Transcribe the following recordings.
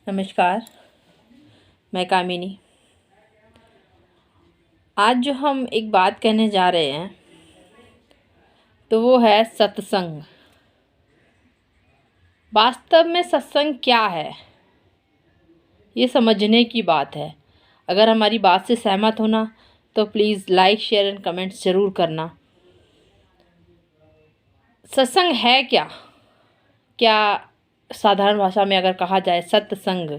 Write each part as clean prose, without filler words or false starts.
नमस्कार, मैं कामिनी। आज जो हम एक बात कहने जा रहे हैं तो वो है सत्संग। वास्तव में सत्संग क्या है, ये समझने की बात है। अगर हमारी बात से सहमत होना तो please like, share and comments ज़रूर करना। सत्संग है क्या? साधारण भाषा में अगर कहा जाए सत्संग,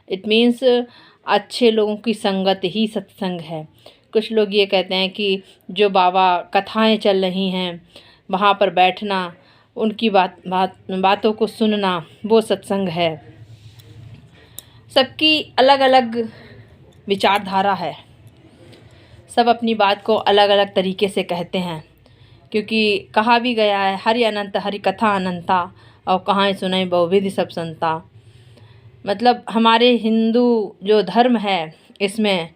इट मीन्स अच्छे लोगों की संगत ही सत्संग है। कुछ लोग ये कहते हैं कि जो बाबा कथाएं चल रही हैं वहाँ पर बैठना, उनकी बातों को सुनना, वो सत्संग है। सबकी अलग अलग विचारधारा है, सब अपनी बात को अलग अलग तरीके से कहते हैं, क्योंकि कहा भी गया है हरि अनंत हरि कथा अनंता और कहाँ सुनाई बहुविधि सब संता। मतलब हमारे हिंदू जो धर्म है इसमें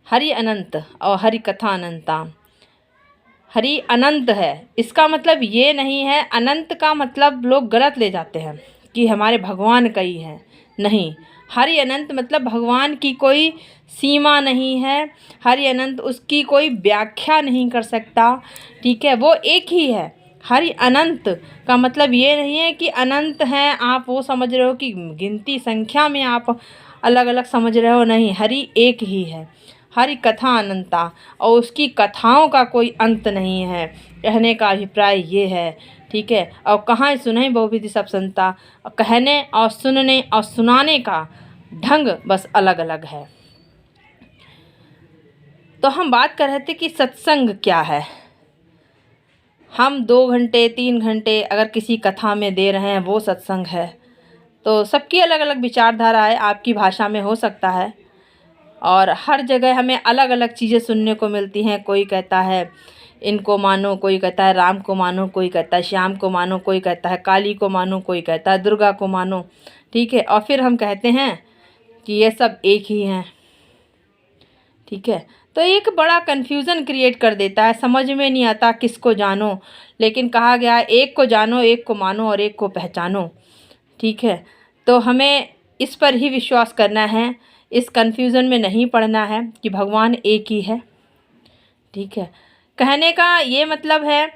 हरि अनंत और हरि कथा अनंता। हरि अनंत है, इसका मतलब ये नहीं है, अनंत का मतलब लोग गलत ले जाते हैं कि हमारे भगवान का ही है। नहीं, हरि अनंत मतलब भगवान की कोई सीमा नहीं है। हरि अनंत उसकी कोई व्याख्या नहीं कर सकता, ठीक है, वो एक ही है। हरि अनंत का मतलब ये नहीं है कि अनंत हैं आप वो समझ रहे हो कि गिनती संख्या में आप अलग अलग समझ रहे हो। नहीं, हरि एक ही है। हरि कथा अनंता और उसकी कथाओं का कोई अंत नहीं है, कहने का अभिप्राय ये है, ठीक है। और कहाँ सुनाई बहुविधि सब संता, कहने और सुनने और सुनाने का ढंग बस अलग अलग है। तो हम बात कर रहे थे कि सत्संग क्या है। हम 2 घंटे 3 घंटे अगर किसी कथा में दे रहे हैं वो सत्संग है। तो सबकी अलग अलग विचारधारा है, आपकी भाषा में हो सकता है, और हर जगह हमें अलग अलग चीज़ें सुनने को मिलती हैं। कोई कहता है इनको मानो, कोई कहता है राम को मानो, कोई कहता है श्याम को मानो, कोई कहता है काली को मानो, कोई कहता है दुर्गा को मानो, ठीक है। और फिर हम कहते हैं कि ये सब एक ही हैं, ठीक है। तो एक बड़ा कन्फ्यूज़न क्रिएट कर देता है, समझ में नहीं आता किसको जानो। लेकिन कहा गया है एक को जानो, एक को मानो और एक को पहचानो, ठीक है। तो हमें इस पर ही विश्वास करना है, इस कन्फ्यूज़न में नहीं पड़ना है कि भगवान एक ही है, ठीक है। कहने का ये मतलब है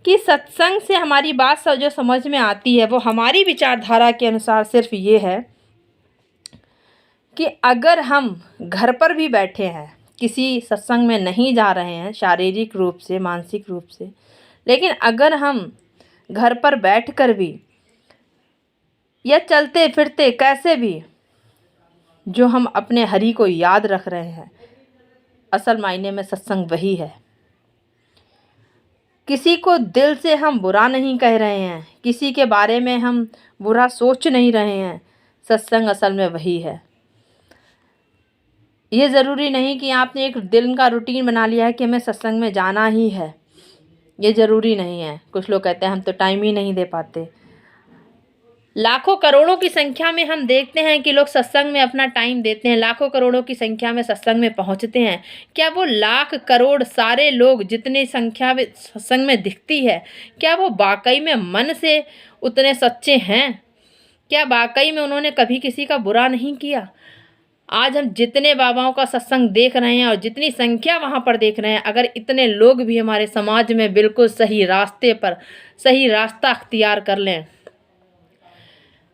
कि सत्संग से हमारी बात जो समझ में आती है वो हमारी विचारधारा के अनुसार सिर्फ ये है कि अगर हम घर पर भी बैठे हैं, किसी सत्संग में नहीं जा रहे हैं शारीरिक रूप से, मानसिक रूप से, लेकिन अगर हम घर पर बैठकर भी या चलते फिरते कैसे भी जो हम अपने हरि को याद रख रहे हैं, असल मायने में सत्संग वही है। किसी को दिल से हम बुरा नहीं कह रहे हैं, किसी के बारे में हम बुरा सोच नहीं रहे हैं, सत्संग असल में वही है। ये ज़रूरी नहीं कि आपने एक दिन का रूटीन बना लिया है कि हमें सत्संग में जाना ही है, ये ज़रूरी नहीं है। कुछ लोग कहते हैं हम तो टाइम ही नहीं दे पाते। लाखों करोड़ों की संख्या में हम देखते हैं कि लोग सत्संग में अपना टाइम देते हैं, लाखों करोड़ों की संख्या में सत्संग में पहुंचते हैं। क्या वो लाख करोड़ सारे लोग जितनी संख्या में सत्संग में दिखती है, क्या वो वाकई में मन से उतने सच्चे हैं? क्या वाकई में उन्होंने कभी किसी का बुरा नहीं किया? आज हम जितने बाबाओं का सत्संग देख रहे हैं और जितनी संख्या वहाँ पर देख रहे हैं, अगर इतने लोग भी हमारे समाज में बिल्कुल सही रास्ते पर सही रास्ता अख्तियार कर लें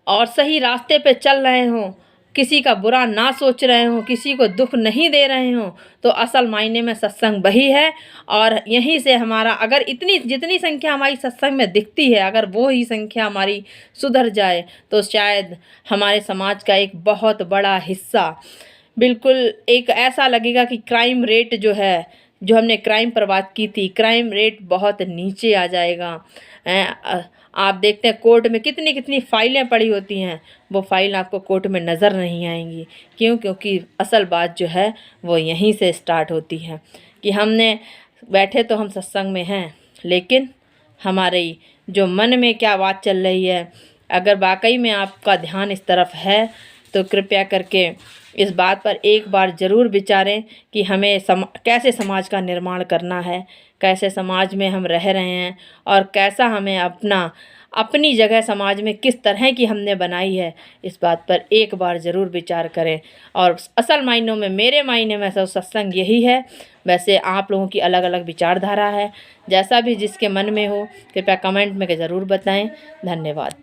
और सही रास्ते पे चल रहे हों, किसी का बुरा ना सोच रहे हों, किसी को दुख नहीं दे रहे हों, तो असल मायने में सत्संग वही है। और यहीं से हमारा अगर जितनी संख्या हमारी सत्संग में दिखती है, अगर वो ही संख्या हमारी सुधर जाए तो शायद हमारे समाज का एक बहुत बड़ा हिस्सा बिल्कुल एक ऐसा लगेगा कि क्राइम रेट जो है, जो हमने क्राइम पर बात की थी, क्राइम रेट बहुत नीचे आ जाएगा। आप देखते हैं कोर्ट में कितनी कितनी फाइलें पड़ी होती हैं, वो फाइल आपको कोर्ट में नज़र नहीं आएंगी। क्यों? क्योंकि असल बात जो है वो यहीं से स्टार्ट होती है कि हमने बैठे तो हम सत्संग में हैं, लेकिन हमारी जो मन में क्या बात चल रही है, अगर वाकई में आपका ध्यान इस तरफ है तो कृपया करके इस बात पर एक बार ज़रूर विचारें कि हमें कैसे समाज का निर्माण करना है, कैसे समाज में हम रह रहे हैं और कैसा हमें अपना अपनी जगह समाज में किस तरह की हमने बनाई है, इस बात पर एक बार ज़रूर विचार करें। और असल मायनों में, मेरे मायने में तो सत्संग यही है। वैसे आप लोगों की अलग अलग विचारधारा है, जैसा भी जिसके मन में हो कृपया कमेंट में ज़रूर बताएं। धन्यवाद।